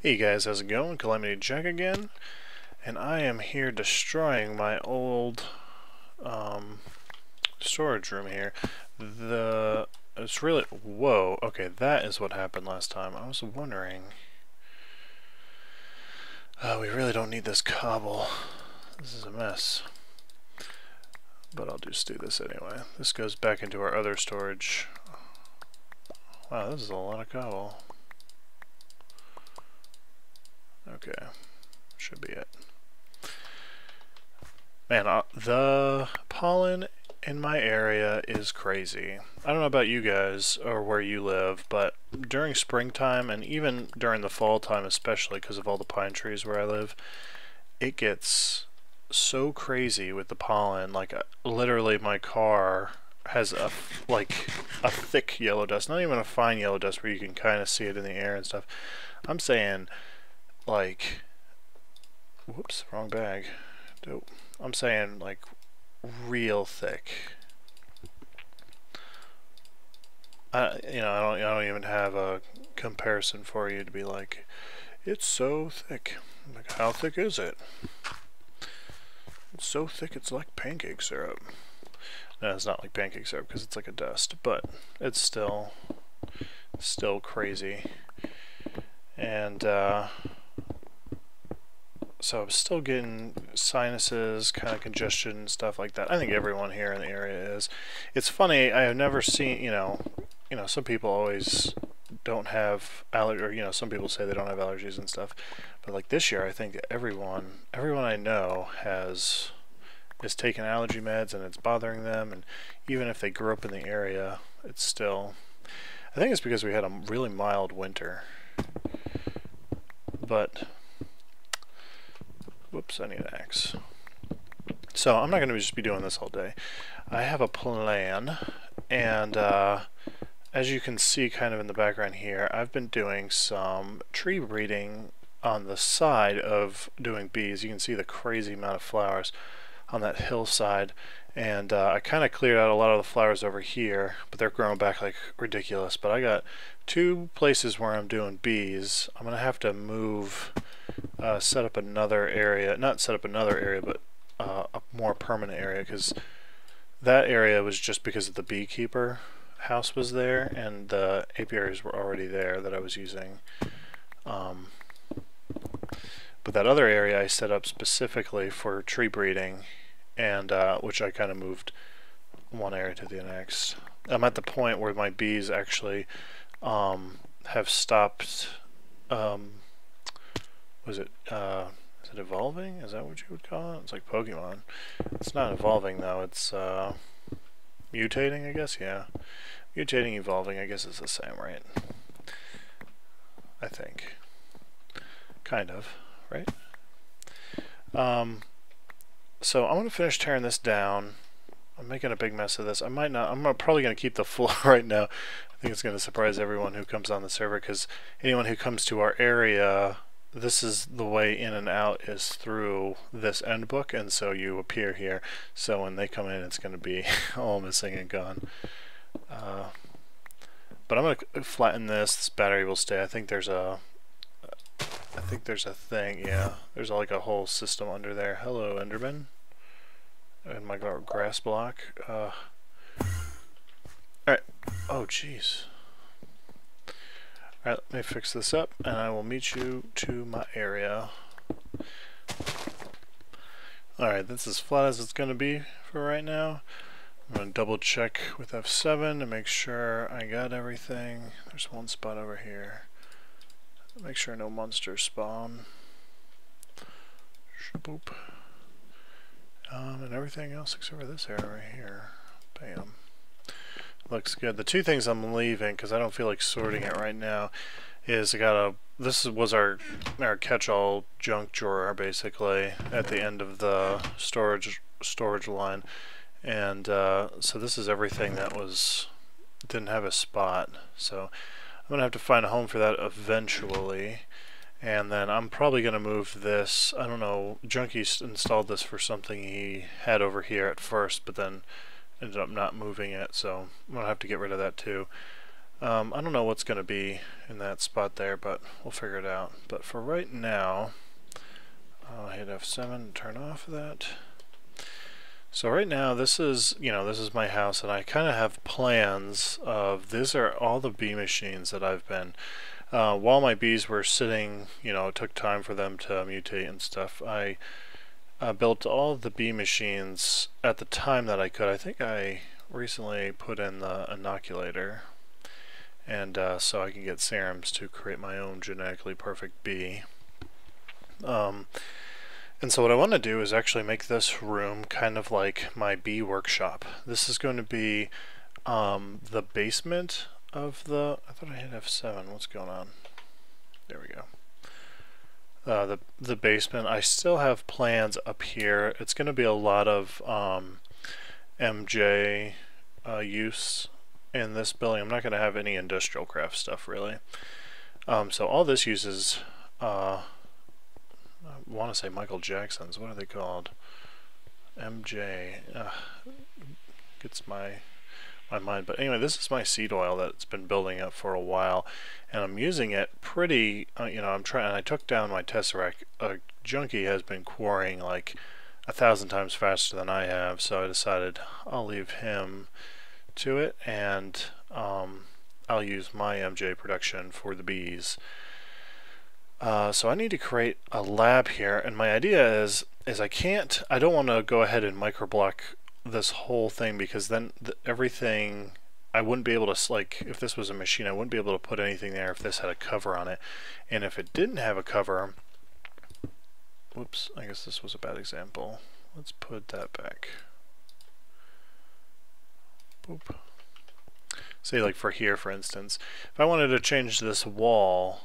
Hey guys, how's it going? CalamityJack again, and I am here destroying my old storage room here. It's really, whoa, okay, that is what happened last time. I was wondering, we really don't need this cobble. This is a mess, but I'll just do this anyway. This goes back into our other storage. Wow, this is a lot of cobble. Okay, should be it. Man, the pollen in my area is crazy. I don't know about you guys or where you live, but during springtime and even during the fall time, especially because of all the pine trees where I live, it gets so crazy with the pollen. Like literally my car has a thick yellow dust, not even a fine yellow dust where you can kind of see it in the air and stuff. I'm saying like, whoops, wrong bag. Dope. I'm saying like real thick. I don't even have a comparison for you to be like, it's so thick. I'm like, how thick is it? It's so thick it's like pancake syrup. No, it's not like pancake syrup because it's like a dust, but it's still crazy. And so I'm still getting sinuses, kind of congestion and stuff like that. I think everyone here in the area is. It's funny, I have never seen, some people always don't have or some people say they don't have allergies and stuff. But like this year, I think everyone I know is taking allergy meds and it's bothering them. And even if they grew up in the area, it's still, I think it's because we had a really mild winter. But whoops, I need an axe. So I'm not going to just be doing this all day. I have a plan, and as you can see kind of in the background here, I've been doing some tree breeding on the side of doing bees. You can see the crazy amount of flowers on that hillside, and I kind of cleared out a lot of the flowers over here, but they're growing back like ridiculous. But I got two places where I'm doing bees. I'm going to have to move, set up another area, not set up another area, but a more permanent area, because that area was just because of the beekeeper house was there and the apiaries were already there that I was using. But that other area I set up specifically for tree breeding, and which I kind of moved one area to the next. I'm at the point where my bees actually have stopped. Is it evolving? Is that what you would call it? It's like Pokemon. It's not evolving though. It's mutating, I guess. Yeah, mutating, evolving. I guess it's the same, right? I think. Kind of, right? So I'm gonna finish tearing this down. I'm making a big mess of this. I might not. I'm probably gonna keep the floor right now. I think it's gonna surprise everyone who comes on the server, because anyone who comes to our area, this is the way in and out is through this end book, and so you appear here. So when they come in, it's going to be all missing and gone. But I'm going to flatten this. This battery will stay. I think there's a thing. Yeah, there's like a whole system under there. Hello, Enderman. And my grass block. All right. Oh, jeez. Alright, let me fix this up, and I will meet you to my area. Alright, that's as flat as it's going to be for right now. I'm going to double check with F7 to make sure I got everything. There's one spot over here. Make sure no monsters spawn. Boop. And everything else except for this area right here. Bam. Looks good. The two things I'm leaving, because I don't feel like sorting it right now, is this was our catch-all junk drawer basically at the end of the storage line, and so this is everything that didn't have a spot. So I'm gonna have to find a home for that eventually, and then I'm probably gonna move this. I don't know. Junkie installed this for something he had over here at first, but then ended up not moving it, so I'm gonna have to get rid of that too. I don't know what's going to be in that spot there, but we'll figure it out. But for right now, I'll hit F7 to turn off that. So right now, this is my house, and I kind of have plans of, these are all the bee machines that I've been, while my bees were sitting, it took time for them to mutate and stuff, I built all the bee machines at the time that I could. I think I recently put in the inoculator, and so I can get serums to create my own genetically perfect bee. And so what I want to do is actually make this room kind of like my bee workshop. This is going to be the basement of the... I thought I hit F7. What's going on? There we go. The basement. I still have plans up here. It's going to be a lot of MJ use in this building. I'm not going to have any industrial craft stuff really. So all this uses... I want to say Michael Jackson's. What are they called? MJ. Gets my mind. But anyway, this is my seed oil that's been building up for a while, and I'm using it pretty. I'm trying. I took down my Tesseract. Junkie has been quarrying like 1,000 times faster than I have, so I decided I'll leave him to it, and I'll use my MJ production for the bees. So I need to create a lab here, and my idea is I don't want to go ahead and microblock this whole thing, because then everything, I wouldn't be able to, like, if this was a machine, I wouldn't be able to put anything there if this had a cover on it. And if it didn't have a cover, whoops, I guess this was a bad example. Let's put that back. Boop. Say like for here, for instance, if I wanted to change this wall,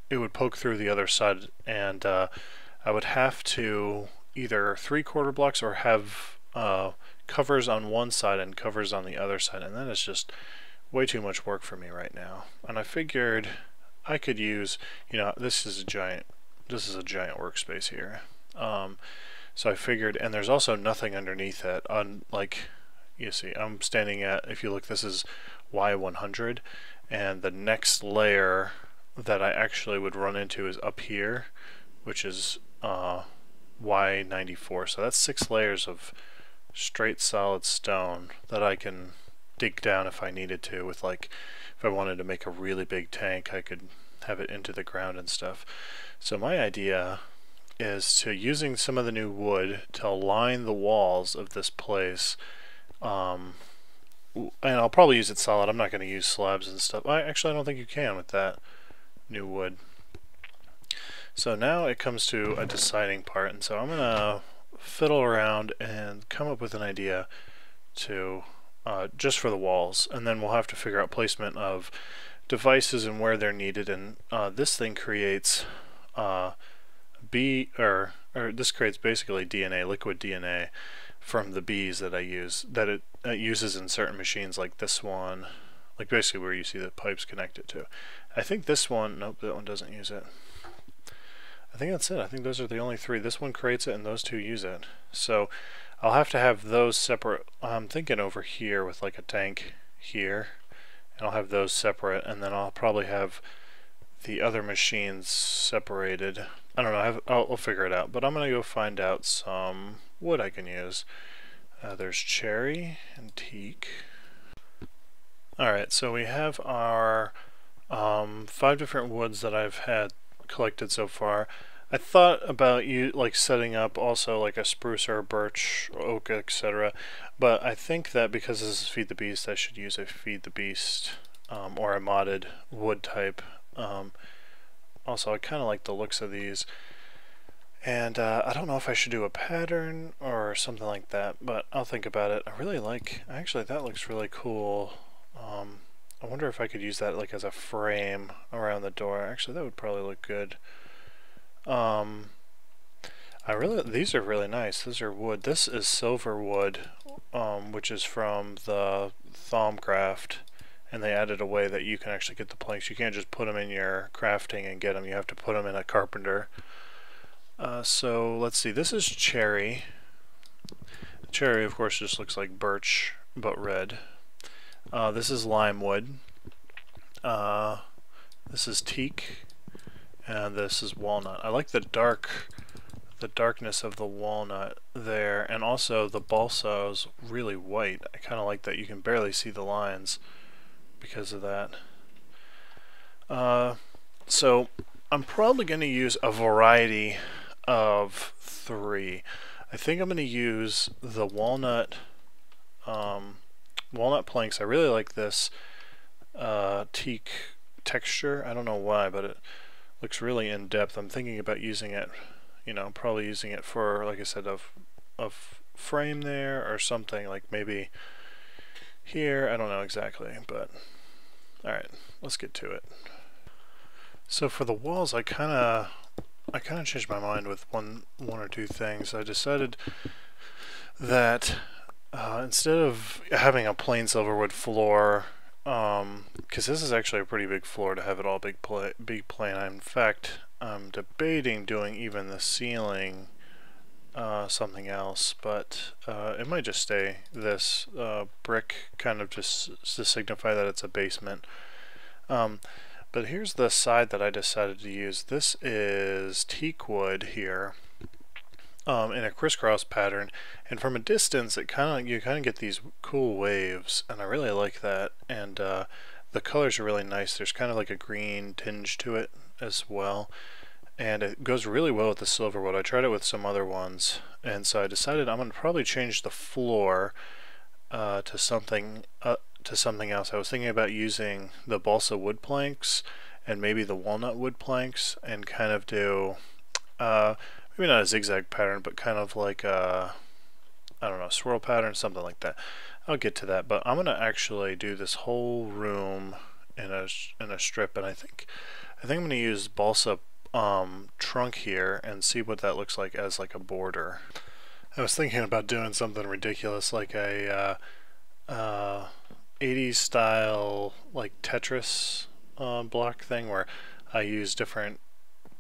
it would poke through the other side, and I would have to either 3/4 blocks or have covers on one side and covers on the other side, and then it's just way too much work for me right now. And I figured I could use, this is a giant workspace here. So I figured, and there's also nothing underneath it. Like you see, I'm standing at, if you look, this is Y100, and the next layer that I actually would run into is up here, which is Y94. So that's 6 layers of straight solid stone that I can dig down if I needed to, with like, if I wanted to make a really big tank, I could have it into the ground and stuff. So my idea is to, using some of the new wood to line the walls of this place, and I'll probably use it solid. I'm not going to use slabs and stuff. Actually, I don't think you can with that new wood. So now it comes to a deciding part, and so I'm gonna fiddle around and come up with an idea to just for the walls, and then we'll have to figure out placement of devices and where they're needed. And this thing creates this creates basically DNA, liquid DNA from the bees that I use, that it uses in certain machines like this one, like basically where you see the pipes connected to. I think this one, nope, that one doesn't use it. I think that's it. I think those are the only 3. This one creates it and those 2 use it. So I'll have to have those separate. I'm thinking over here with like a tank here, and I'll have those separate, and then I'll probably have the other machines separated. I don't know, I'll figure it out, but I'm gonna go find out some wood I can use. There's cherry and teak. Alright, so we have our 5 different woods that I've had collected so far. I thought about setting up also like a spruce or a birch, or oak, etc. But I think that because this is Feed the Beast, I should use a Feed the Beast or a modded wood type. Also, I kind of like the looks of these. And I don't know if I should do a pattern or something like that, but I'll think about it. I really like, actually that looks really cool. I wonder if I could use that like as a frame around the door. Actually, that would probably look good. These are really nice. These are wood. This is silver wood, which is from the Thaumcraft, and they added a way that you can actually get the planks. You can't just put them in your crafting and get them. You have to put them in a carpenter. So let's see. This is cherry. Cherry, of course, just looks like birch but red. This is lime wood. this is teak, and this is walnut. I like the darkness of the walnut there, and also the balsa is really white. I kind of like that. You can barely see the lines because of that. So I'm probably going to use a variety of 3. I think I'm going to use the walnut planks. I really like this teak texture. I don't know why, but it looks really in depth. I'm thinking about using it, probably using it for, like I said, a frame there or something, like maybe here. I don't know exactly, but alright, let's get to it. So for the walls, I kind of changed my mind with one or two things. I decided that instead of having a plain silverwood floor, because this is actually a pretty big floor to have it all big plain. In fact, I'm debating doing even the ceiling something else, but it might just stay this brick, kind of just to signify that it's a basement. But here's the side that I decided to use. This is teak wood here, in a crisscross pattern, and from a distance you kind of get these cool waves, and I really like that. And the colors are really nice. There's kind of like a green tinge to it as well, and it goes really well with the silverwood. I tried it with some other ones, and so I decided I'm going to probably change the floor to something else. I was thinking about using the balsa wood planks and maybe the walnut wood planks, and kind of do maybe not a zigzag pattern, but kind of like a, I don't know, swirl pattern, something like that. I'll get to that, but I'm gonna actually do this whole room in a strip, and I think I'm gonna use balsa trunk here and see what that looks like as like a border. I was thinking about doing something ridiculous, like a 80s style like Tetris block thing, where I use different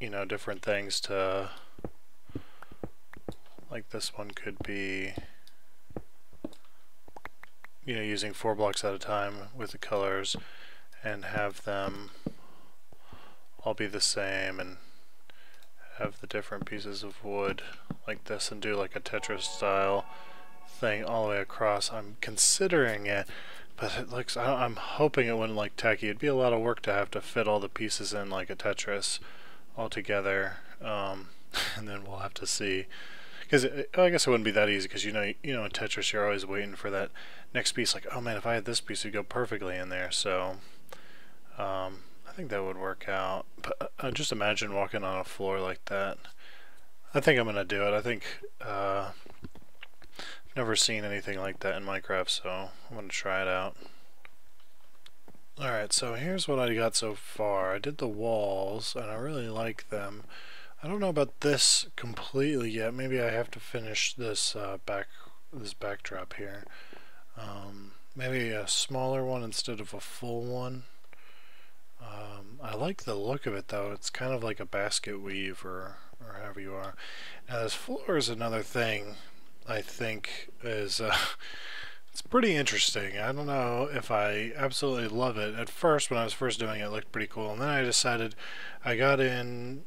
things to, like this one could be, using 4 blocks at a time with the colors, and have them all be the same, and have the different pieces of wood like this, and do like a Tetris style thing all the way across. I'm considering it, but it looks, I'm hoping it wouldn't look tacky. It'd be a lot of work to have to fit all the pieces in like a Tetris all together, and then we'll have to see. Because I guess it wouldn't be that easy, because in Tetris you're always waiting for that next piece, like, oh man, if I had this piece, it'd go perfectly in there. So I think that would work out. But just imagine walking on a floor like that. I think I'm going to do it. I think I've never seen anything like that in Minecraft, so I'm going to try it out. Alright, so here's what I got so far. I did the walls, and I really like them. I don't know about this completely yet. Maybe I have to finish this backdrop here. Maybe a smaller one instead of a full one. I like the look of it though. It's kind of like a basket weave, or however you are. Now this floor is another thing I think is it's pretty interesting. I don't know if I absolutely love it. At first, when I was first doing it, it looked pretty cool, and then I decided I got in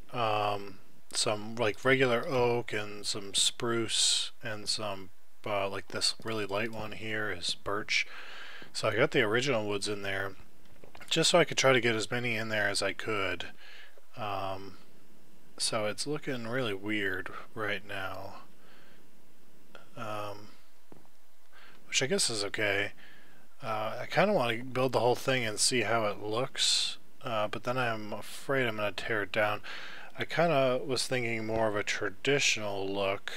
some like regular oak and some spruce and some like this really light one here is birch. So I got the original woods in there just so I could try to get as many in there as I could. So it's looking really weird right now, which I guess is okay. I kind of want to build the whole thing and see how it looks, but then I'm afraid I'm going to tear it down. I kind of was thinking more of a traditional look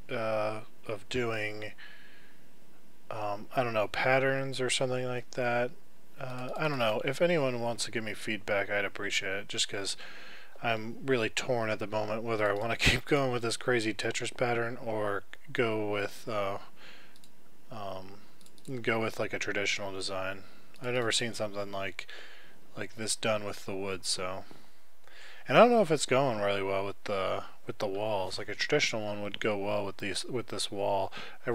of doing, I don't know, patterns or something like that. I don't know. If anyone wants to give me feedback, I'd appreciate it, just because I'm really torn at the moment whether I want to keep going with this crazy Tetris pattern or go with like a traditional design. I've never seen something like this done with the wood, so. And I don't know if it's going really well with the walls. Like a traditional one would go well with this wall. I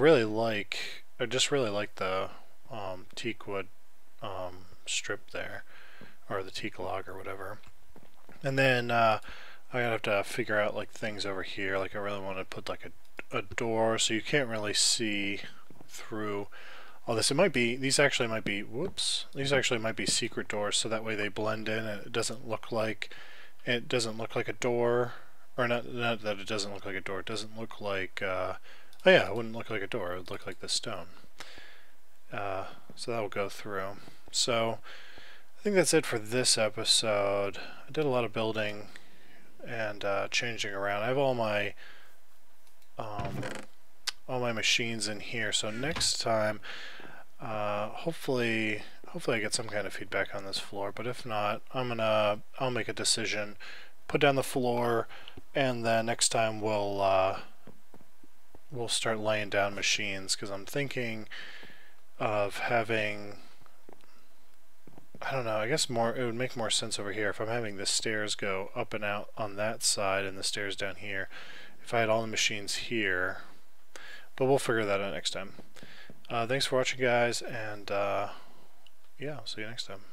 just really like the teak wood strip there. or the teak log or whatever. And then I'm gonna have to figure out like things over here. Like I really want to put like a door so you can't really see through all this. It might be, these actually might be, whoops, these actually might be secret doors, so that way they blend in and it doesn't look like a door, or not that it doesn't look like a door, it doesn't look like, oh yeah, it wouldn't look like a door, it would look like this stone. So that will go through. So I think that's it for this episode. I did a lot of building and changing around. I have all my machines in here, so next time hopefully I get some kind of feedback on this floor, but if not, I'll make a decision, put down the floor, and then next time we'll start laying down machines, because I'm thinking of having, I don't know, I guess it would make more sense over here if I'm having the stairs go up and out on that side and the stairs down here, if I had all the machines here. But we'll figure that out next time. Thanks for watching, guys, and yeah, I'll see you next time.